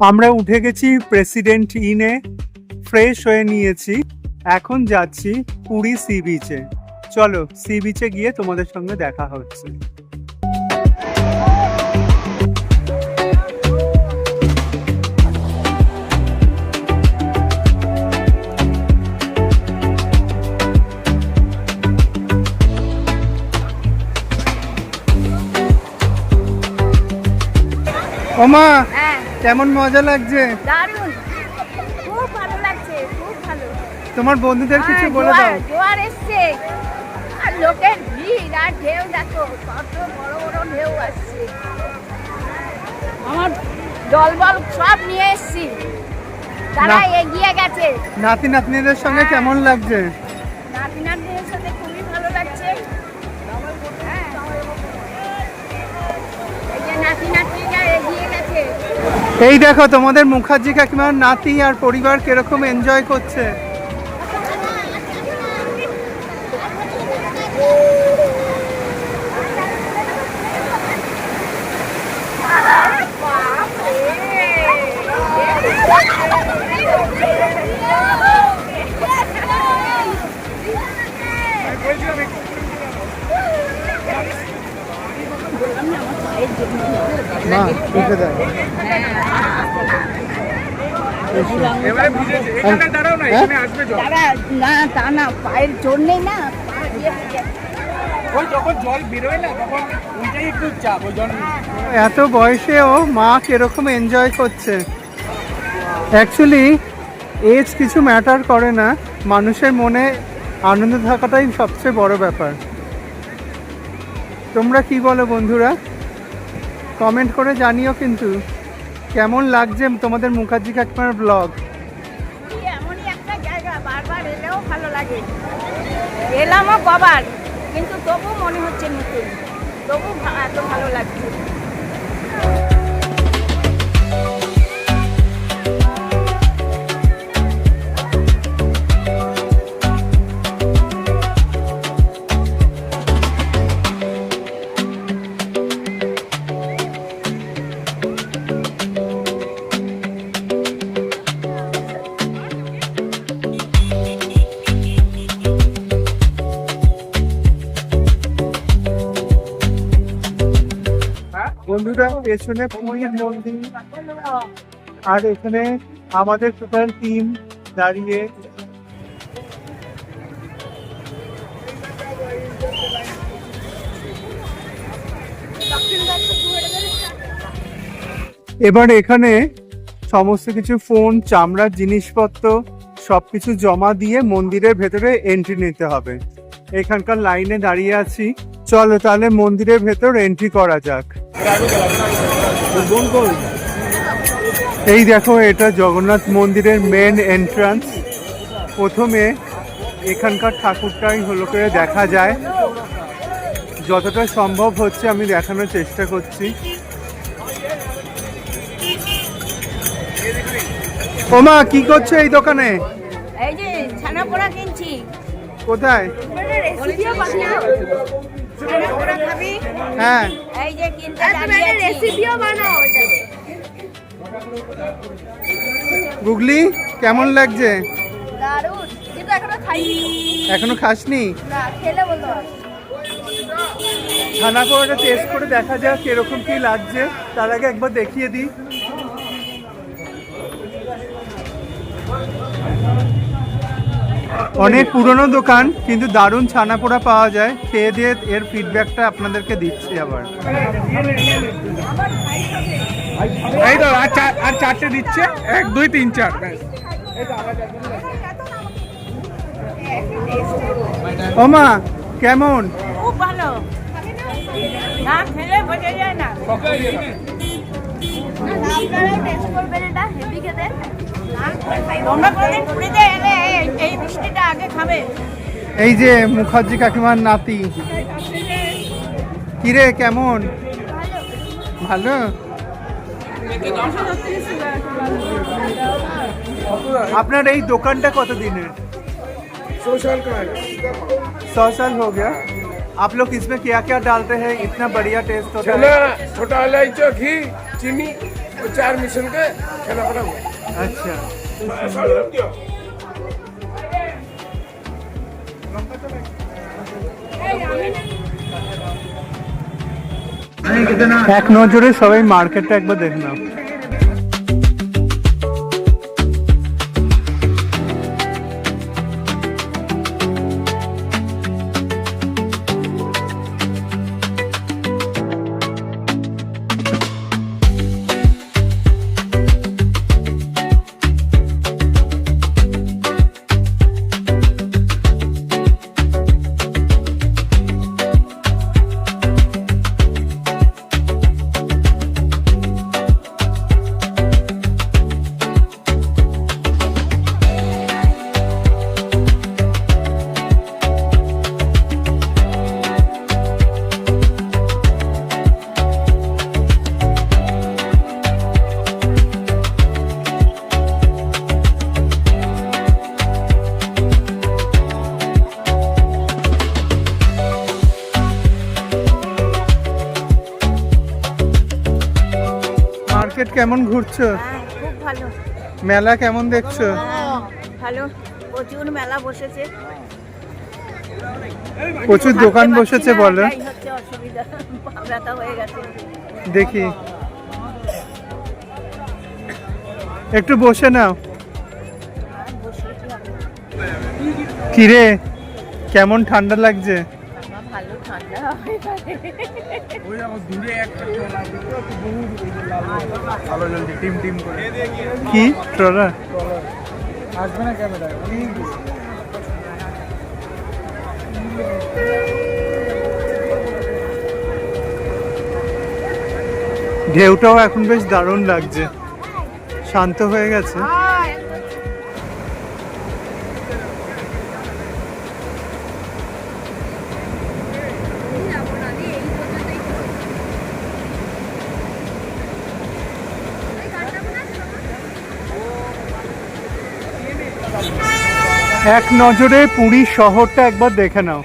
আমরা উঠে গেছি প্রেসিডেন্ট ইনে, ফ্রেশ হয়ে নিয়েছি, এখন যাচ্ছি পুরী সি বিচে। চলো সি বিচে গিয়ে তোমাদের সঙ্গে দেখা হচ্ছে। ওমা, কেমন মজা লাগছে? দারুণ, খুব ভালো লাগছে, খুব ভালো। তোমার বন্ধুদের কিছু বলে দাও। জোয়ার এসছে আর লোকের ভিড় আর ঢেউ দেখো, কত বড় বড় ঢেউ আসছে। আমার দলবল সব নিয়ে এসছি, তারা এগিয়ে গেছে। নাতি নাতনিদের সঙ্গে কেমন লাগছে? নাতি নাতনিদের সাথে খুবই ভালো লাগছে। এই যে নাতি নাতনিরা এগিয়ে গেছে। এই দেখো তোমাদের মুখার্জি কাকিমার নাতি আর পরিবার কিরকম এনজয় করছে। না তা না, পায়ের জোর নেই না, এত বয়সেও মা কিরকম এনজয় করছে। অ্যাকচুয়ালি এজ কিছু ম্যাটার করে না, মানুষের মনে আনন্দ থাকাটাই সবচেয়ে বড় ব্যাপার। তোমরা কি বলো বন্ধুরা? কমেন্ট করে জানিও কিন্তু কেমন লাগছে তোমাদের মুখার্জি কাকিমার ব্লগ। এমনই একটা জায়গা, বারবার এলেও ভালো লাগে। এলামও কবার, কিন্তু তবু মনে হচ্ছে নতুন, তবু এত ভালো লাগছে। বন্ধুরা পেছনে পুরীর মন্দির, আর এখানে আমাদের টোটাল টিম দাঁড়িয়ে। এবার এখানে সমস্ত কিছু ফোন, চামড়ার জিনিসপত্র সবকিছু জমা দিয়ে মন্দিরের ভেতরে এন্ট্রি নিতে হবে। এখানকার লাইনে দাঁড়িয়ে আছি, চলো তাহলে মন্দিরের ভেতর এন্ট্রি করা যাক। এই দেখো, এটা জগন্নাথ মন্দিরের মেন এন্ট্রান্স। প্রথমে এখানকার ঠাকুরটাই হলো করে দেখা যায়, যতটা সম্ভব হচ্ছে আমি দেখানোর চেষ্টা করছি। ওমা, কি করছো এই দোকানে? এই যে ছানা পোড়া কিনছি। কোথায়? ছানা পোড়া খাবি? হ্যাঁ, এই যে কিনতে দাঁড়িয়ে আছি। রেসিপিও বানাও এটাতে। গুগলি কেমন লাগছে? দারুণ, কিন্তু এখনো খাইনি। এখনো খাসনি? না, খেলে বলতে পারবো। ছানা পোড়াটা টেস্ট করে দেখা যাক কিরকম কি লাগছে। তার আগে একবার দেখিয়ে দিই। অনেক পুরনো দোকান, কিন্তু দারুণ ছানা পোড়া পাওয়া যায়। খেয়ে দিয়ে এর ফিডব্যাকটা আপনাদেরকে দিচ্ছি আবার। এই তো আর চারটে দিচ্ছে, 1 2 3 4 ব্যাস। ওমা, কেমন? খুব ভালো, না খেলে বোঝা যায় না। আপনারাও টেস্ট করবেন, এটা হেভি খেতে। তোমরা কোনদিন পুরীতে এলে এই মিষ্টিটা আগে খাবে। এই যে মুখার্জি কাকিমার নাতি। কিরে কেমন? ভালো। আপনার এই দোকানটা কত दिनर? 100 साल का है। 100 साल हो गया। आप लोग इसमें क्या क्या डालते हैं? इतना बढ़िया टेस्ट होता है। चना, छोटा इलायची, घी, चीनी, चार मिशन के खाना पड़ा हुआ আচ্ছা এক নজরে সবাই মার্কেটটা একবার দেখে নাও। মার্কেট কেমন ঘুরছো? খুব ভালো। মেলা কেমন দেখছো? ভালো, প্রচুর মেলা বসেছে, প্রচুর দোকান বসেছে বলো। এটাই হচ্ছে অসুবিধা, পা ব্যথা হয়ে গেছে। দেখি একটু বসে নাও। কিরে কেমন ঠান্ডা লাগছে? ভালো ঠান্ডা হয়ে গেছে। ওই আমার দূরে একটা ট্রলার দেখো তো বহুত ভালো জলদি টিম টিম করে কি ট্রলার? আসবে না ক্যামেরা অনেক ঢেউটাও এখন বেশ দারুণ লাগছে, শান্ত হয়ে গেছে। এক নজরে পুরী শহরটা একবার দেখে নাও।